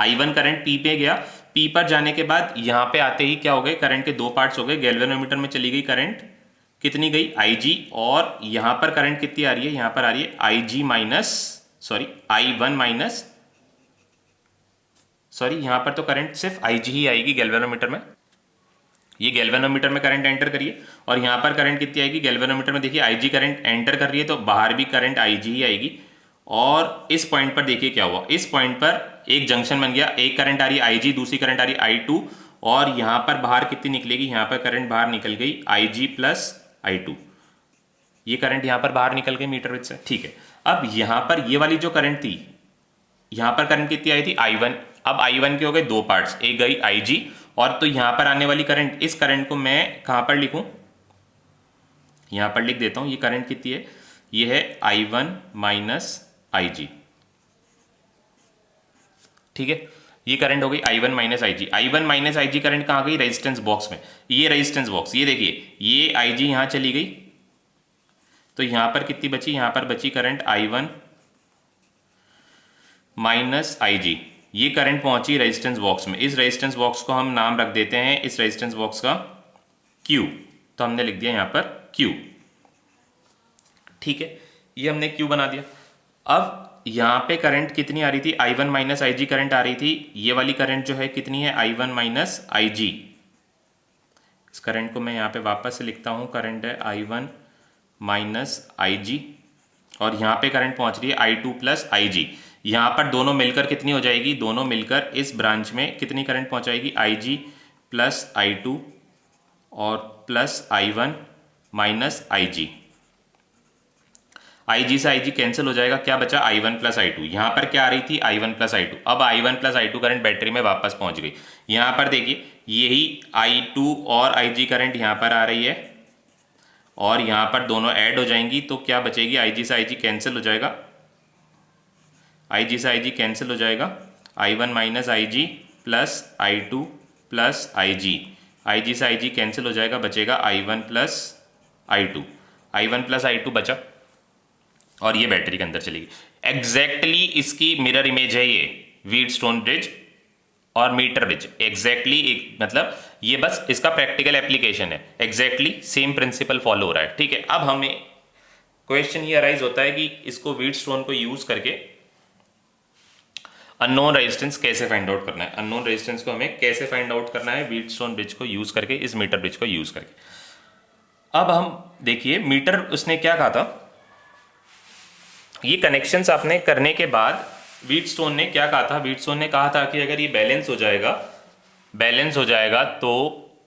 I1 करंट P पे गया, P पर जाने के बाद यहां पे आते ही क्या हो गए, करंट के दो पार्ट्स हो गए, गैल्वेनोमीटर में चली गई करंट, कितनी गई, IG, और यहां पर करंट कितनी आ रही है, यहां पर आ रही है IG minus, sorry I1 minus, sorry यहां पर तो करंट सिर्फ IG ही आएगी गैल्वेनोमीटर में। ये गैल्वेनोमीटर में करंट एंटर करिए और यहां पर करंट कितनी आएगी, गैल्वेनोमीटर में देखिए IG करंट एंटर कर रही है तो बाहर भी करंट IG ही आएगी। और इस पॉइंट पर देखिए क्या हुआ, इस पॉइंट पर एक जंक्शन बन गया, एक करंट आ रही है IG, दूसरी करंट आ रही है I2, और यहां पर बाहर कितनी निकलेगी, यहां पर करंट बाहर निकल गई IG प्लस I2, ये करंट यहां पर बाहर निकल गई मीटर विद से। ठीक है, अब यहां पर ये वाली जो करंट थी, यहां पर करंट कितनी आई थी, I1। अब I1 के हो गए दो पार्ट्स, एक गई IG, और तो यहां पर आने वाली करंट, इस करंट को मैं कहां पर लिखूं, यहां पर लिख देता हूं, ये करंट कितनी है, ये है I1 माइनस IG। ठीक है, ये करंट हो गई I1 minus IG। I1 minus IG current कहां गई, रेजिस्टेंस बॉक्स में, ये रेजिस्टेंस बॉक्स, ये देखिए ये IG यहां चली गई, तो यहां पर कितनी बची, यहां पर बची करंट I1 माइनस IG। ये करंट पहुंची रेजिस्टेंस बॉक्स में, इस रेजिस्टेंस बॉक्स को हम नाम रख देते हैं, इस रेजिस्टेंस बॉक्स का Q, तो हमने लिख दिया यहां पर Q। ठीक है, ये हमने Q बना दिया। अब यहां पे करंट कितनी आ रही थी, I1 माइनस IG करंट आ रही थी, ये वाली करंट जो है कितनी है, I1 माइनस IG। इस करंट को मैं यहां पे वापस से लिखता हूं, करंट है I1 माइनस IG, और यहां पे करंट पहुंच रही है I2 प्लस IG। यहां पर दोनों मिलकर कितनी हो जाएगी, दोनों मिलकर इस ब्रांच में कितनी करंट पहुंचाएगी, IG प्लस I2 और plus I1 minus IG। IG से IG कैंसिल हो जाएगा, क्या बचा, I1 प्लस I2। यहां पर क्या आ रही थी, I1 प्लस I2। अब I1 plus I2 current battery में वापस पहुंच गई। यहां पर देखिए यही I2 और IG करंट यहां पर आ रही है, और यहां पर दोनों ऐड हो जाएंगी, तो क्या बचेगी, IG से IG कैंसिल हो जाएगा, IG से IG कैंसिल हो जाएगा, I1 minus IG plus I2 plus IG से IG कैंसिल हो जाएगा, बचेगा I1 प्लस I2 बचा, और ये बैटरी के अंदर चलेगी। एग्जैक्टली इसकी मिरर इमेज है ये व्हीटस्टोन ब्रिज और मीटर ब्रिज, एग्जैक्टली एक, मतलब ये बस इसका प्रैक्टिकल एप्लीकेशन है, एग्जैक्टली सेम प्रिंसिपल फॉलो हो रहा है। ठीक है, अब हमें क्वेश्चन ये अराइज होता है कि इसको व्हीटस्टोन को यूज करके अननोन रेजिस्टेंस कैसे फाइंड आउट करना है, अननोन रेजिस्टेंस को हमें कैसे फाइंड आउट करना है व्हीटस्टोन ब्रिज को यूज करके, इस मीटर ब्रिज को यूज करके। अब हम देखिए मीटर उसने क्या कहा था, ये कनेक्शंस आपने करने के बाद व्हीटस्टोन ने क्या कहा था, व्हीटस्टोन ने कहा था कि अगर ये बैलेंस हो जाएगा तो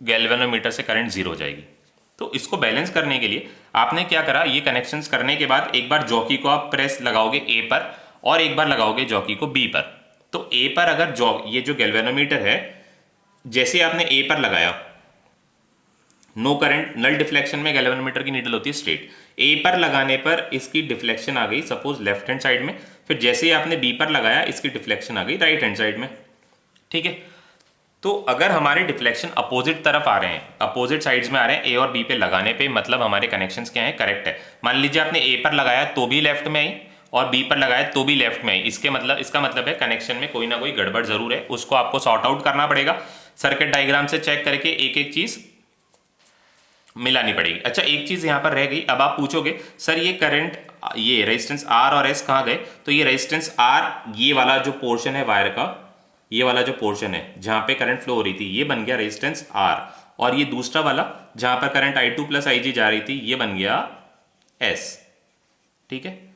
गैल्वेनोमीटर से करंट जीरो हो जाएगी। तो इसको बैलेंस करने के लिए आपने क्या करा, ये कनेक्शंस करने के बाद एक बार जॉकी को आप प्रेस लगाओगे ए पर और एक बार लगाओगे जॉकी को बी पर। तो ए पर अगर ये जो गैल्वेनोमीटर है, जैसे आपने ए पर लगाया, नो करंट, नल डिफ्लेक्शन में गैल्वेनोमीटर की नीडल होती है स्ट्रेट, ए पर लगाने पर इसकी डिफ्लेक्शन आ गई सपोज लेफ्ट हैंड साइड में, फिर जैसे ही आपने बी पर लगाया इसकी डिफ्लेक्शन आ गई राइट हैंड साइड में। ठीक है, तो अगर हमारे डिफ्लेक्शन अपोजिट तरफ आ रहे हैं, अपोजिट साइड्स में आ रहे हैं ए और बी पे लगाने पे, मतलब हमारे कनेक्शंस क्या हैं, करेक्ट है। मान लीजिए आपने ए पर लगाया तो भी लेफ्ट में आई और बी पर लगाया तो भी लेफ्ट में आई, इसका मतलब है कनेक्शन में कोई ना कोई गड़बड़ जरूर है, उसको आपको सॉर्ट आउट करना पड़ेगा, सर्किट डायग्राम से चेक करके एक एक चीज मिलानी पड़ेगी। अच्छा, एक चीज यहां पर रह गई, अब आप पूछोगे सर ये करंट, ये रेजिस्टेंस आर और एस कहां गए, तो ये रेजिस्टेंस आर, ये वाला जो पोर्शन है वायर का, ये वाला जो पोर्शन है जहां पे करंट फ्लो हो रही थी, ये बन गया रेजिस्टेंस आर, और ये दूसरा वाला जहां पर करंट I2 प्लस IG जा रही थी, ये बन गया S। ठीक है,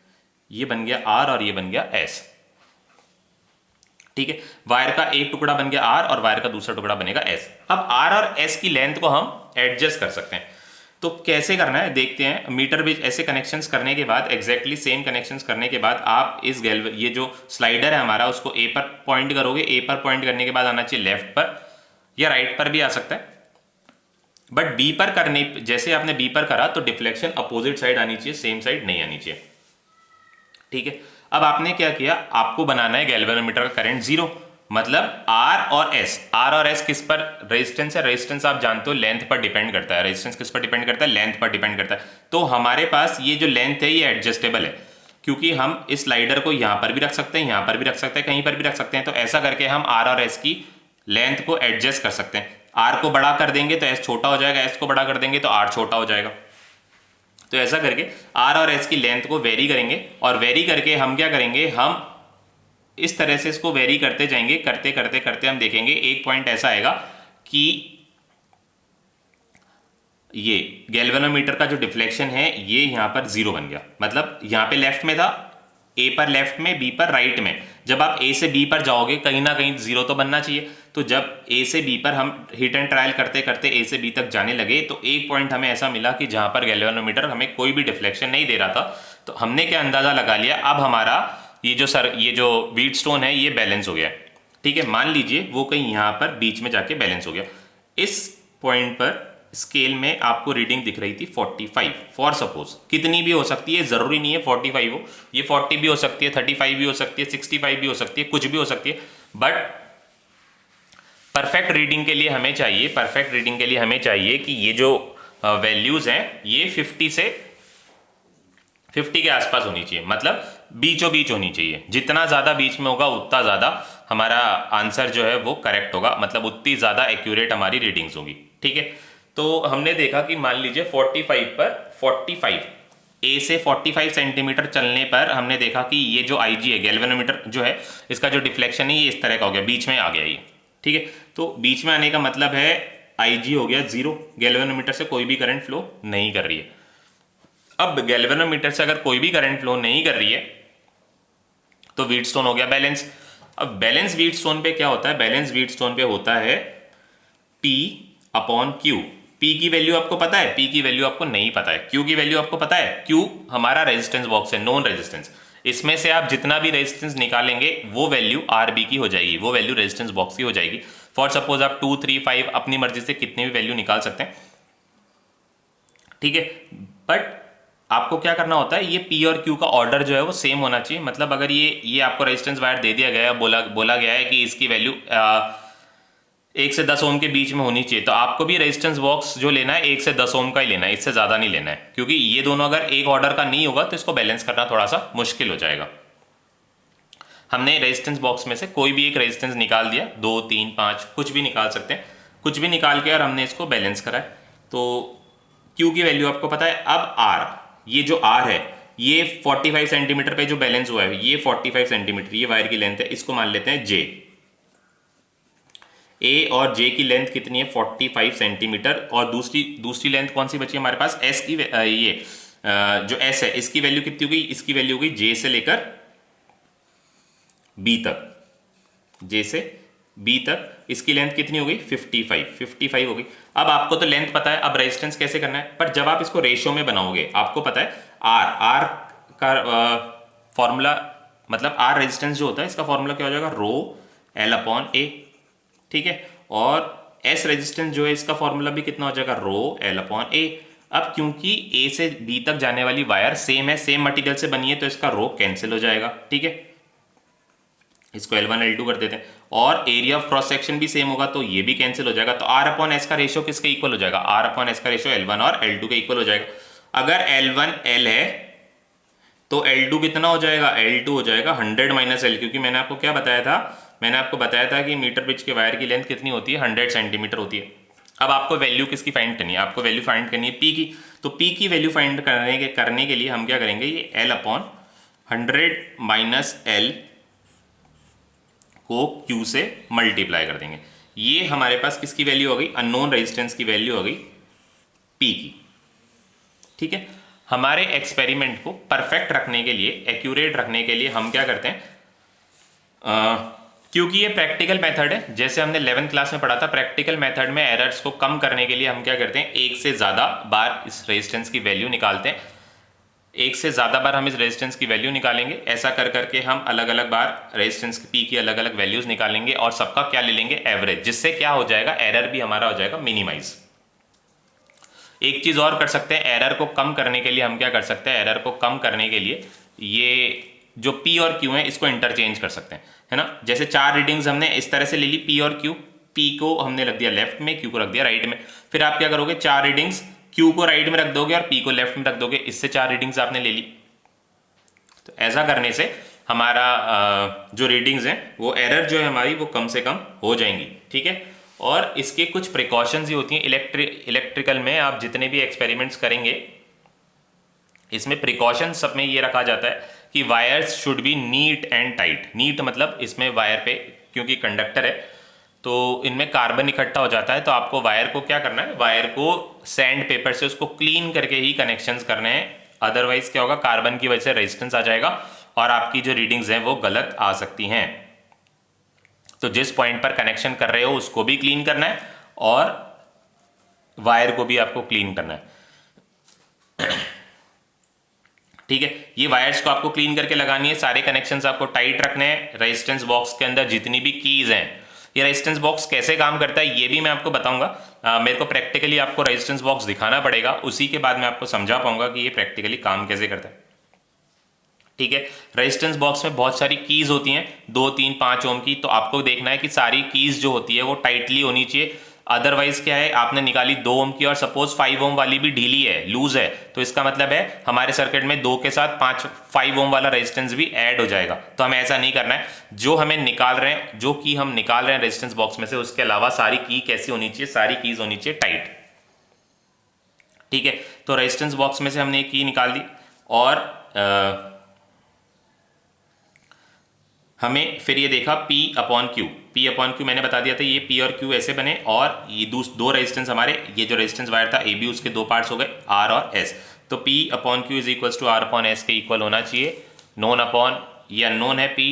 ये बन गया R और ये बन गया S। ठीक है, वायर का एक टुकड़ा बन गया R और वायर का दूसरा टुकड़ा बनेगा S। अब R और S की लेंथ को हम एडजस्ट कर सकते हैं, तो कैसे करना है देखते हैं। मीटर ब्रिज ऐसे कनेक्शंस करने के बाद, एग्जैक्टली सेम कनेक्शंस करने के बाद आप इस ये जो स्लाइडर है हमारा, उसको ए पर पॉइंट करोगे, ए पर पॉइंट करने के बाद आना चाहिए लेफ्ट पर या राइट पर भी आ सकता है, बट बी पर करने, जैसे आपने बी पर करा तो डिफ्लेक्शन अपोजिट साइड आनी चाहिए, सेम साइड नहीं आनी चाहिए। ठीक है, अब आपने क्या किया, आपको बनाना है गैल्वेनोमीटर का करंट जीरो, मतलब आर और एस किस पर रेजिस्टेंस है, रेजिस्टेंस आप जानते हो लेंथ पर डिपेंड करता है, रेजिस्टेंस किस पर डिपेंड करता है, लेंथ पर डिपेंड करता है। तो हमारे पास ये जो लेंथ है ये एडजस्टेबल है, क्योंकि हम इस स्लाइडर को यहां पर भी रख सकते हैं, यहां पर भी रख सकते हैं, कहीं पर भी रख सकते हैं। तो ऐसा करके हम आर और एस की लेंथ को एडजस्ट कर सकते हैं। आर को बड़ा कर देंगे तो एस छोटा हो जाएगा, एस को बड़ा कर देंगे तो आर छोटा हो जाएगा। तो ऐसा करके आर और एस की लेंथ को वेरी करेंगे, और वेरी करके हम क्या करेंगे, हम इस तरह से इसको वेरी करते जाएंगे, करते करते करते हम देखेंगे एक पॉइंट ऐसा आएगा कि ये गैल्वेनोमीटर का जो डिफ्लेक्शन है ये यहां पर जीरो बन गया, मतलब यहां पे लेफ्ट में था, ए पर लेफ्ट में, बी पर राइट में, जब आप ए से बी पर जाओगे कहीं ना कहीं जीरो तो बनना चाहिए। तो जब ए से बी पर हम हिट एंड ट्रायल करते करते ए से बी तक जाने लगे तो एक पॉइंट हमें ऐसा मिला कि जहां पर गैल्वेनोमीटर हमें कोई भी डिफ्लेक्शन नहीं दे रहा था। तो हमने क्या अंदाजा लगा लिया, अब हमारा ये जो व्हीटस्टोन है ये बैलेंस हो गया। ठीक है, मान लीजिए वो कहीं यहां पर बीच में जाके बैलेंस हो गया। इस पॉइंट पर स्केल में आपको रीडिंग दिख रही थी 45, फॉर सपोज, कितनी भी हो सकती है, जरूरी नहीं है 45 हो, ये 40 भी हो सकती है, 35 भी हो सकती है, 65 भी हो सकती है, कुछ भी हो सकती है, बट परफेक्ट रीडिंग के लिए हमें चाहिए कि ये जो वैल्यूज हैं ये 50 के आसपास होनी चाहिए, मतलब बीचों बीच होनी चाहिए। जितना ज्यादा बीच में होगा उतना ज्यादा हमारा आंसर जो है वो करेक्ट होगा, मतलब उतनी ज्यादा एक्यूरेट हमारी रीडिंग्स होगी। ठीक है, तो हमने देखा कि मान लीजिए 45 ए से 45 सेंटीमीटर चलने पर हमने देखा कि ये जो IG है, गैल्वेनोमीटर जो है, इसका जो डिफ्लेक्शन है ये इस तरह का हो गया, बीच में आ गया ये। ठीक है, तो बीच में आने का मतलब है IG हो गया जीरो, गैल्वेनोमीटर से कोई भी करंट फ्लो नहीं कर रही है। अब गैल्वेनोमीटर से अगर कोई भी करंट फ्लो नहीं कर रही है तो व्हीटस्टोन हो गया बैलेंस। अब बैलेंस व्हीटस्टोन पे क्या होता है, बैलेंस व्हीटस्टोन पे होता है P/Q। P की वैल्यू आपको पता है, P की वैल्यू आपको नहीं पता है, Q की वैल्यू आपको पता है। Q हमारा रेजिस्टेंस बॉक्स है, नॉन रेजिस्टेंस, इसमें से आप जितना भी रेजिस्टेंस निकालेंगे वो वैल्यू RB की हो जाएगी, वो वैल्यू रेजिस्टेंस बॉक्स की हो जाएगी। फॉर सपोज आप 2, 3, 5 अपनी मर्जी से कितनी भी वैल्यू निकाल सकते हैं। ठीक है, बट आपको क्या करना होता है, ये P और Q का ऑर्डर जो है वो सेम होना चाहिए। मतलब अगर ये आपको रेजिस्टेंस वायर दे दिया गया है, बोला गया है कि इसकी वैल्यू 1 से 10 ओम के बीच में होनी चाहिए, तो आपको भी रेजिस्टेंस बॉक्स जो लेना है 1 से 10 ओम का ही लेना है, इससे ज्यादा नहीं लेना है, क्योंकि ये दोनों अगर एक ऑर्डर का नहीं होगा तो इसको बैलेंस करना थोड़ा सा मुश्किल हो जाएगा। हमने रेजिस्टेंस बॉक्स में से कोई भी एक रेजिस्टेंस निकाल दिया, 2, 3, 5 कुछ भी निकाल सकते हैं, कुछ भी निकाल के और हमने इसको बैलेंस करा है। तो Q की वैल्यू आपको पता है। अब R, ये जो R है ये 45 सेंटीमीटर पे जो बैलेंस हुआ है ये 45 सेंटीमीटर ये वायर की लेंथ है, इसको मान लेते हैं जे। ए और जे की लेंथ कितनी है 45 सेंटीमीटर, और दूसरी लेंथ कौन सी बची है हमारे पास, एस की ये जो एस है इसकी वैल्यू कितनी हो गई, इसकी वैल्यू हो गई जे से लेकर बी तक, जे से बी तक इसकी लेंथ कितनी हो गई 55 हो गई। अब आपको तो लेंथ पता है, अब रेजिस्टेंस कैसे करना है, पर जब आप इसको रेशियो में बनाओगे आपको पता है आर का फॉर्मूला, मतलब आर रेजिस्टेंस जो होता है इसका फॉर्मूला क्या हो जाएगा रो एल अपॉन ए, ठीक है। और एस रेजिस्टेंस जो है इसका फॉर्मूला भी कितना हो जाएगा रो एल अपॉन ए। अब क्योंकि ए से बी तक जाने वाली वायर सेम है, सेम मटेरियल से बनी है, तो इसका रो कैंसिल हो जाएगा, ठीक है। इसको L1 L2 कर देते हैं, और एरिया ऑफ क्रॉस सेक्शन भी सेम होगा तो ये भी कैंसिल हो जाएगा। तो R अपॉन एस का रेशियो किसके इक्वल हो जाएगा, R अपॉन एस का रेशियो L1 और L2 के इक्वल हो जाएगा। अगर L1 L है तो L2 कितना हो जाएगा, L2 हो जाएगा 100 माइनस L, क्योंकि मैंने आपको क्या बताया था, मैंने आपको बताया था कि मीटर ब्रिज के वायर की लेंथ कितनी होती है 100 सेंटीमीटर होती है। अब आपको वैल्यू किसकी फाइंड करनी है, आपको वैल्यू फाइंड करनी है P की। तो P की वैल्यू फाइंड करने के लिए हम क्या करेंगे, ये L अपॉन 100 माइनस L को Q से मल्टीप्लाई कर देंगे। ये हमारे पास किसकी वैल्यू हो गई, अननोन रेजिस्टेंस की वैल्यू हो गई P की, ठीक है। हमारे एक्सपेरिमेंट को परफेक्ट रखने के लिए, एक्यूरेट रखने के लिए हम क्या करते हैं, क्योंकि ये प्रैक्टिकल मेथड है, जैसे हमने 11th क्लास में पढ़ा था, प्रैक्टिकल मेथड में एरर्स को कम करने के लिए हम क्या करते हैं, एक से ज़्यादा बार इस रेजिस्टेंस की वैल्यू निकालते हैं। एक से ज़्यादा बार हम इस रेजिस्टेंस की वैल्यू निकालेंगे, ऐसा कर करके हम अलग अलग बार रेजिस्टेंस की पी की अलग अलग वैल्यूज़ निकालेंगे और सबका क्या ले लेंगे एवरेज, जिससे क्या हो जाएगा, एरर भी हमारा हो जाएगा मिनिमाइज। एक चीज़ और कर सकते हैं, एरर को कम करने के लिए हम क्या कर सकते हैं, एरर को कम करने के लिए ये जो P और Q है इसको इंटरचेंज कर सकते हैं, है ना। जैसे 4 रीडिंग्स हमने इस तरह से ले ली P और Q, P को हमने रख दिया लेफ्ट में, Q को रख दिया राइट में। फिर आप क्या करोगे, 4 रीडिंग्स Q को राइट में रख दोगे और P को लेफ्ट में रख दोगे, इससे 4 रीडिंग्स आपने ले ली। तो ऐसा करने से हमारा जो रीडिंग्स हैं वो एरर जो है हमारी वो कम से कम हो जाएंगी, ठीक है। और इसके कुछ प्रिकॉशंस ही होती हैं, इलेक्ट्रिकल में आप जितने भी एक्सपेरिमेंट्स करेंगे इसमें प्रिकॉशन सब में ये रखा जाता है कि wires should be neat and tight. Neat मतलब इसमें वायर पे क्योंकि कंडक्टर है तो इनमें कार्बन इकट्ठा हो जाता है, तो आपको वायर को क्या करना है, वायर को सैंड पेपर से उसको क्लीन करके ही कनेक्शंस करने हैं, अदरवाइज क्या होगा, कार्बन की वजह से रेजिस्टेंस आ जाएगा और आपकी जो रीडिंग्स हैं वो गलत आ सकती हैं। तो जिस पॉइंट पर कनेक्शन कर रहे हो उसको भी क्लीन करना है और वायर को भी आपको क्लीन करना है, ठीक है। ये वायर्स को आपको क्लीन करके लगानी है, सारे कनेक्शंस आपको टाइट रखने हैं। रेजिस्टेंस बॉक्स के अंदर जितनी भी कीज हैं, ये रेजिस्टेंस बॉक्स कैसे काम करता है ये भी मैं आपको बताऊंगा। मेरे को प्रैक्टिकली आपको रेजिस्टेंस बॉक्स दिखाना पड़ेगा, उसी के बाद मैं आपको समझा पाऊंगा कि ये प्रैक्टिकली काम कैसे करता है, ठीक है। रेजिस्टेंस बॉक्स में बहुत सारी कीज होती हैं, 2, 3, 5 ओम की, तो आपको देखना है कि सारी कीज जो होती है वो टाइटली होनी चाहिए। अदरवाइज क्या है, आपने निकाली 2 ओम की और सपोज 5 ओम वाली भी ढीली है, लूज है, तो इसका मतलब है हमारे सर्किट में 2 के साथ 5 ओम वाला रेजिस्टेंस भी ऐड हो जाएगा। तो हमें ऐसा नहीं करना है। जो हमें निकाल रहे हैं, जो की हम निकाल रहे हैं रेजिस्टेंस बॉक्स में से, उसके अलावा सारी की कैसी होनी चाहिए, सारी कीज होनी चाहिए टाइट, ठीक है। तो रेजिस्टेंस बॉक्स में से हमने एक की निकाल दी और हमें फिर ये देखा P अपॉन Q मैंने बता दिया था, ये P और Q ऐसे बने और ये दो रेजिस्टेंस हमारे, ये जो रेजिस्टेंस वायर था AB उसके 2 पार्ट्स हो गए R और S। तो P upon Q is equals to R upon S के इक्वल होना चाहिए। नोन अपॉन ये अननोन है, P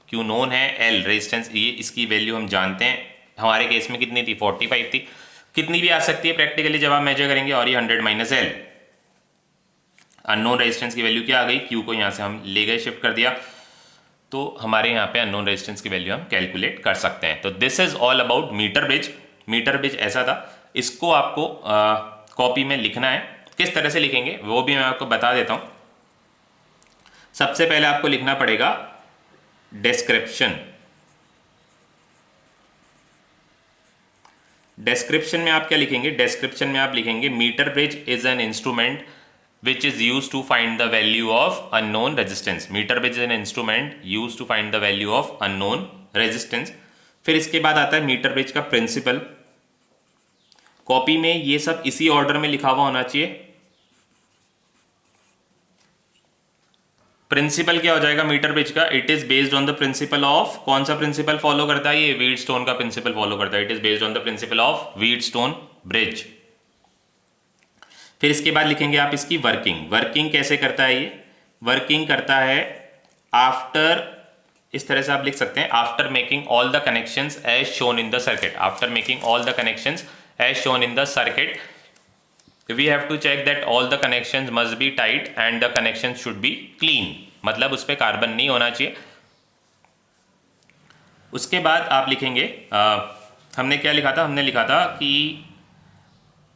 Q नोन है, L रेजिस्टेंस ये इसकी वैल्यू हम जानते हैं, हमारे केस में कितनी थी 45 थी, कितनी भी आ सकती है प्रैक्टिकली जब आप मेजर करेंगे। और ये 100 माइनस L, अननोन रेजिस्टेंस की वैल्यू क्या आ गई, Q को यहाँ से हम ले गए, शिफ्ट कर दिया, तो हमारे यहाँ पे अननोन रेजिस्टेंस की वैल्यू हम कैलकुलेट कर सकते हैं। तो this is all about metre bridge. Metre bridge ऐसा था, इसको आपको कॉपी में लिखना है। किस तरह से लिखेंगे वो भी मैं आपको बता देता हूँ। सबसे पहले आपको लिखना पड़ेगा डिस्क्रिप्शन। डिस्क्रिप्शन में आप क्या लिखेंगे, डिस्क्रिप्शन में आप लिखेंगे metre bridge is an instrument which is used to find the value of unknown resistance. Meter bridge is an instrument used to find the value of unknown resistance. फिर इसके बाद आता है मीटर ब्रिज का principal. Copy में ये सब इसी ऑर्डर में लिखा हुआ होना चाहिए। प्रिंसिपल क्या हो जाएगा मीटर ब्रिज का, it is based on the principle of, कौन सा प्रिंसिपल फॉलो करता है, ये व्हीटस्टोन का प्रिंसिपल फॉलो करता है, it is based on the principle of Wheatstone bridge. फिर इसके बाद लिखेंगे आप इसकी वर्किंग, वर्किंग कैसे करता है ये, वर्किंग करता है आफ्टर, इस तरह से आप लिख सकते हैं, after making all the connections as shown in the circuit, after making all the connections as shown in the circuit we have to check that all the connections must be tight and the connections should be clean, मतलब उस पर carbon नहीं होना चाहिए। उसके बाद आप लिखेंगे हमने क्या लिखा था, हमने लिखा था कि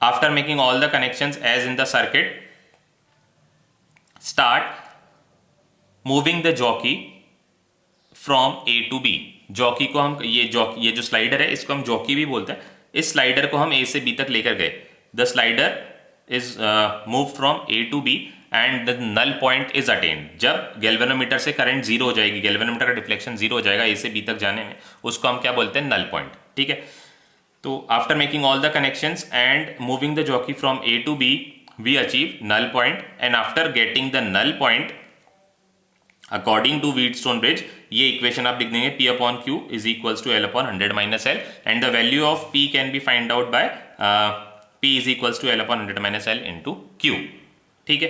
after making all the connections as in the circuit start moving the jockey from A to B, jockey को हम ये जो स्लाइडर है इसको हम जॉकी भी बोलते हैं, इस स्लाइडर को हम ए से बी तक लेकर गए, the slider is moved from A to B and the null point is attained, जब गैल्वेनोमीटर से करंट जीरो हो जाएगी, गैल्वेनोमीटर का डिफ्लेक्शन जीरो हो जाएगा A से B तक जाने में, उसको हम क्या बोलते हैं, नल पॉइंट। ठीक है, तो after making all the connections and moving the jockey from A to B we achieve null point, and after getting the null point according to Wheatstone bridge, ये इक्वेशन आप लिख देंगे P upon Q is equals to L upon 100 minus L, and the value of P can be find out by P is equals to L upon 100 minus L into Q। ठीक है,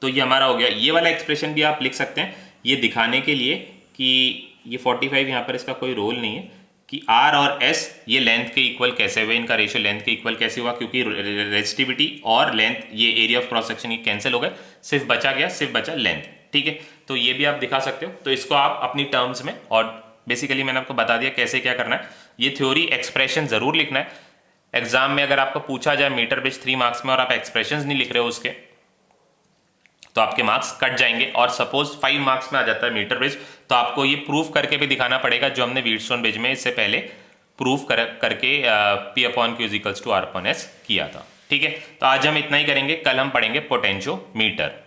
तो ये हमारा हो गया। ये वाला एक्सप्रेशन भी आप लिख सकते हैं ये दिखाने के लिए कि ये 45 यहाँ पर इसका कोई रोल नहीं है कि R और S ये लेंथ के इक्वल कैसे हुए, इनका रेशियो लेंथ के इक्वल कैसे हुआ, क्योंकि रेजिस्टिविटी और लेंथ ये एरिया ऑफ क्रॉस सेक्शन ये कैंसिल हो गए, सिर्फ बचा गया, सिर्फ बचा लेंथ। ठीक है, तो ये भी आप दिखा सकते हो, तो इसको आप अपनी टर्म्स में, और बेसिकली मैंने आपको बता दिया कैसे क्या करना है, ये थ्योरी एक्सप्रेशन जरूर लिखना है। एग्जाम में अगर आपको पूछा जाए मीटर ब्रिज 3 मार्क्स में और आप एक्सप्रेशंस नहीं लिख रहे हो उसके, तो आपके मार्क्स कट जाएंगे, और सपोज 5 मार्क्स में आ जाता है मीटर ब्रिज, तो आपको ये प्रूफ करके भी दिखाना पड़ेगा जो हमने व्हीटस्टोन ब्रिज में इससे पहले प्रूफ करके P upon Q is equals to R upon S किया था। ठीक है, तो आज हम इतना ही करेंगे, कल हम पढ़ेंगे पोटेंशियोमीटर।